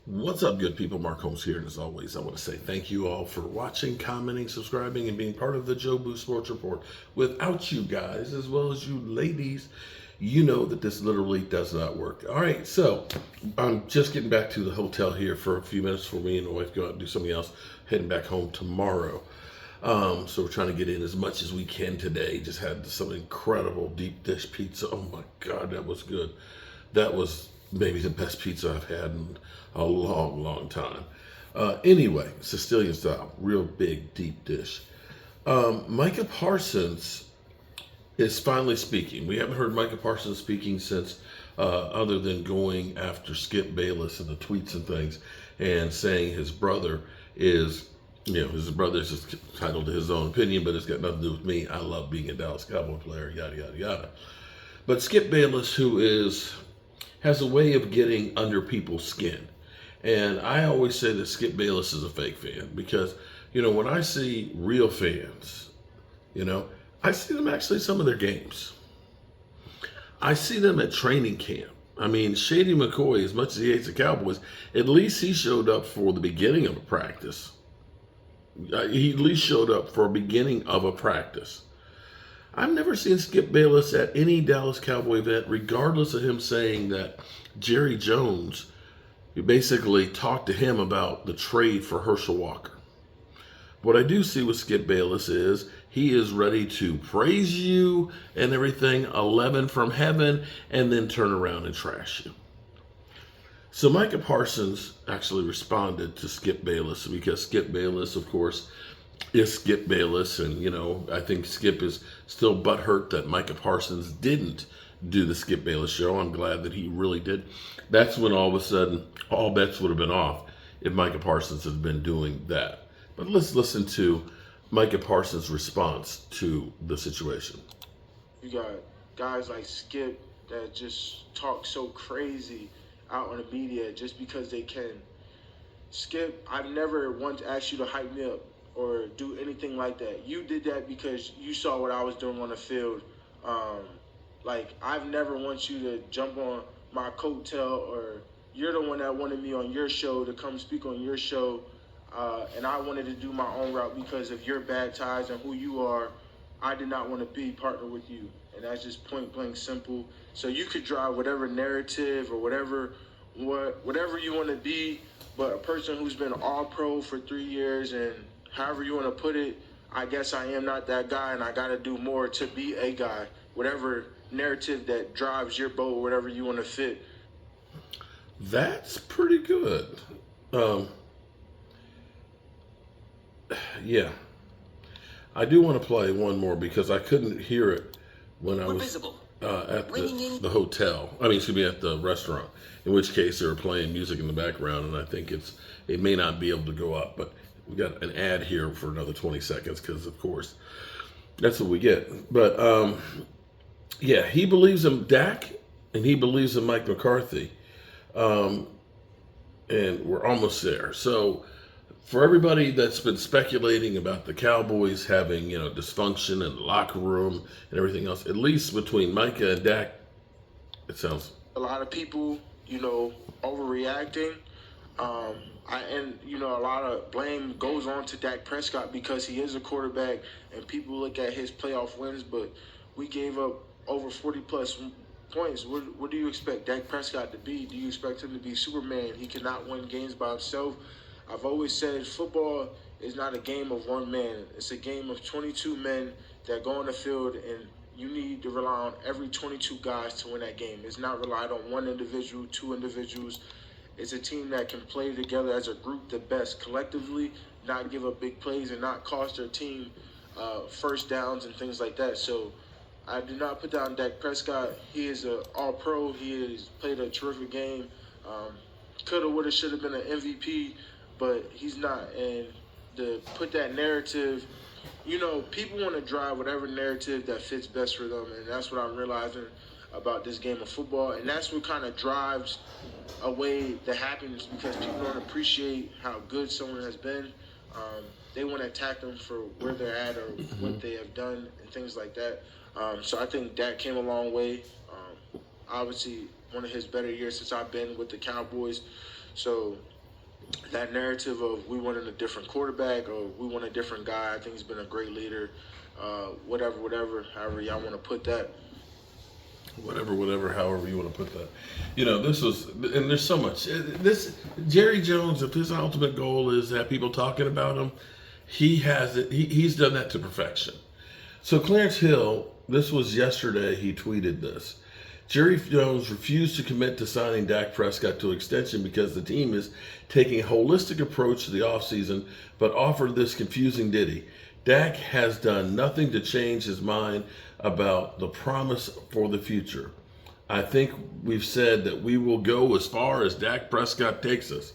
What's up, good people? Mark Holmes here, and as always, I want to say thank you all for watching, commenting, subscribing, and being part of the Joe Boo Sports Report. Without you guys, as well as you ladies, you know that this literally does not work. All right, so I'm just getting back to the hotel here for a few minutes before me and my wife go out and do something else, heading back home tomorrow. So we're trying to get in as much as we can today. Just had some incredible deep dish pizza. Oh my God, that was good. That was maybe the best pizza I've had in a long, long time. Anyway, Sicilian style, real big, deep dish. Micah Parsons is finally speaking. We haven't heard Micah Parsons speaking since, other than going after Skip Bayless and the tweets and things, and saying his brother is, his brother's just entitled to his own opinion, but it's got nothing to do with me. I love being a Dallas Cowboy player, yada, yada, yada. But Skip Bayless, who has a way of getting under people's skin. And I always say that Skip Bayless is a fake fan because, when I see real fans, I see them actually at some of their games. I see them at training camp. I mean, Shady McCoy, as much as he hates the Cowboys, at least he showed up for the beginning of a practice. He at least showed up for a beginning of a practice. I've never seen Skip Bayless at any Dallas Cowboy event, regardless of him saying that Jerry Jones basically talked to him about the trade for Herschel Walker. What I do see with Skip Bayless is he is ready to praise you and everything, 11 from heaven, and then turn around and trash you. So Micah Parsons actually responded to Skip Bayless because Skip Bayless, of course, is Skip Bayless. And, I think Skip is still butthurt that Micah Parsons didn't do the Skip Bayless show. I'm glad that he really did. That's when all of a sudden all bets would have been off if Micah Parsons had been doing that. But let's listen to Micah Parsons' response to the situation. You got guys like Skip that just talk so crazy out on the media just because they can. Skip, I've never once asked you to hype me up or do anything like that. You did that because you saw what I was doing on the field. I've never want you to jump on my coattail, or you're the one that wanted me on your show to come speak on your show. And I wanted to do my own route because of your bad ties and who you are. I did not want to be partner with you. And that's just point blank simple. So you could drive whatever narrative or whatever you want to be, but a person who's been all pro for 3 years, and however you want to put it, I guess I am not that guy, and I got to do more to be a guy. Whatever narrative that drives your boat, whatever you want to fit. That's pretty good. Yeah. I do want to play one more because I couldn't hear it when I was at the hotel. At the restaurant. In which case they were playing music in the background, and I think it may not be able to go up. But we got an ad here for another 20 seconds because, of course, that's what we get. But yeah, he believes in Dak, and he believes in Mike McCarthy, and we're almost there. So, for everybody that's been speculating about the Cowboys having, dysfunction in the locker room and everything else, at least between Micah and Dak, it sounds... A lot of people, overreacting. A lot of blame goes on to Dak Prescott because he is a quarterback, and people look at his playoff wins, but we gave up over 40-plus points. What do you expect Dak Prescott to be? Do you expect him to be Superman? He cannot win games by himself. I've always said football is not a game of one man. It's a game of 22 men that go on the field, and you need to rely on every 22 guys to win that game. It's not relied on one individual, two individuals. It's a team that can play together as a group the best collectively, not give up big plays, and not cost their team first downs and things like that. So I do not put down Dak Prescott. He is an all-pro. He has played a terrific game. Coulda, woulda, shoulda been an MVP, but he's not. And to put that narrative, people want to drive whatever narrative that fits best for them, and that's what I'm realizing about this game of football. And that's what kind of drives away the happiness, because people don't appreciate how good someone has been. They want to attack them for where they're at or what they have done and things like that. So I think Dak came a long way. Obviously, one of his better years since I've been with the Cowboys. So that narrative of we wanted a different quarterback or we want a different guy, I think he's been a great leader. Whatever, however y'all want to put that. Whatever, however you want to put that. This was, and there's so much. This Jerry Jones, if his ultimate goal is to have people talking about him, he has it. He's done that to perfection. So Clarence Hill, this was yesterday. He tweeted this. Jerry Jones refused to commit to signing Dak Prescott to extension because the team is taking a holistic approach to the offseason, but offered this confusing ditty. Dak has done nothing to change his mind about the promise for the future. I think we've said that we will go as far as Dak Prescott takes us.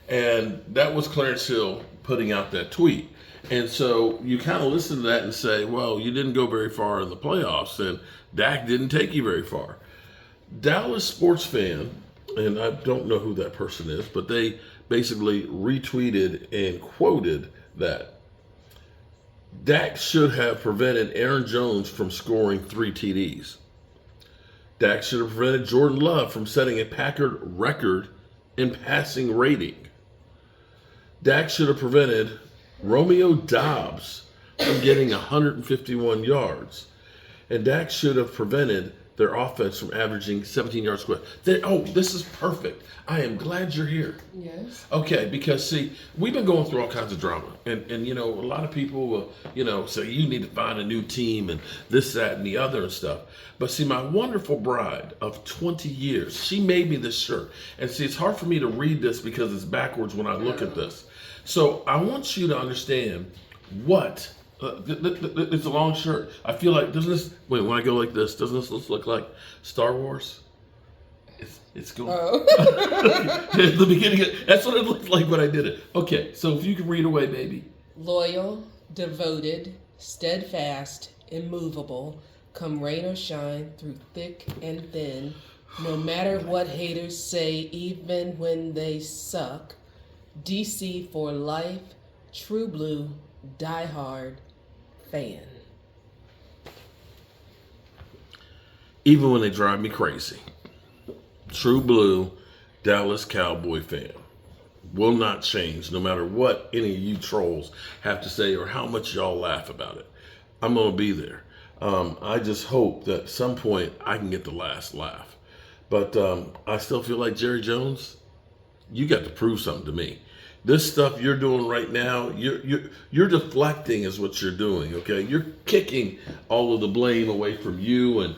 And that was Clarence Hill putting out that tweet. And so you kind of listen to that and say, well, you didn't go very far in the playoffs, and Dak didn't take you very far. Dallas sports fan, and I don't know who that person is, but they basically retweeted and quoted that Dak should have prevented Aaron Jones from scoring 3 TDs. Dak should have prevented Jordan Love from setting a Packard record in passing rating. Dak should have prevented Romeo Doubs from getting 151 yards. And Dak should have prevented their offense from averaging 17 yards square. This is perfect. I am glad you're here. Yes. Okay, because see, we've been going through all kinds of drama. And a lot of people will, say you need to find a new team and this, that, and the other and stuff. But see, my wonderful bride of 20 years, she made me this shirt. And see, it's hard for me to read this because it's backwards when I look at this. So I want you to understand what it's a long shirt. I feel like, when I go like this, doesn't this look like Star Wars? It's going. Oh. At the beginning, that's what it looked like when I did it. Okay, so if you can read away, baby. Loyal, devoted, steadfast, immovable, come rain or shine, through thick and thin, no matter what haters say, even when they suck. DC for life, true blue, diehard fan. Even when they drive me crazy. True blue, Dallas Cowboy fan. Will not change no matter what any of you trolls have to say or how much y'all laugh about it. I'm going to be there. I just hope that at some point I can get the last laugh. But I still feel like Jerry Jones, you got to prove something to me. This stuff you're doing right now, you're deflecting is what you're doing, okay? You're kicking all of the blame away from you and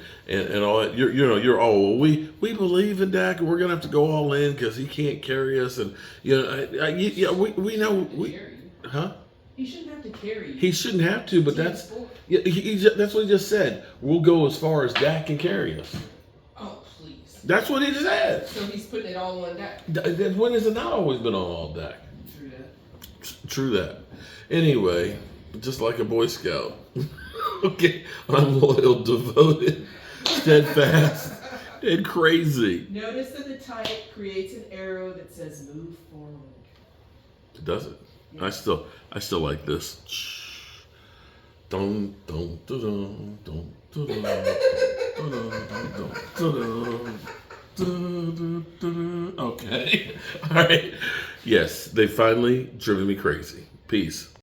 all that. You're all, well, we believe in Dak and we're gonna have to go all in because he can't carry us, and we know huh? He shouldn't have to carry you. He shouldn't have to, but that's what he just said. We'll go as far as Dak can carry us. Oh, please. That's what he just said. So he's putting it all on Dak. When has it not always been on all Dak? True that. True that. Anyway, just like a Boy Scout. Okay, I'm loyal, devoted, steadfast, and crazy. Notice that the type creates an arrow that says move forward. It doesn't. Yeah. I still like this. Dun dun dun dun dun dun dun dun dun dun. Okay. All right. Yes, they finally driven me crazy. Peace.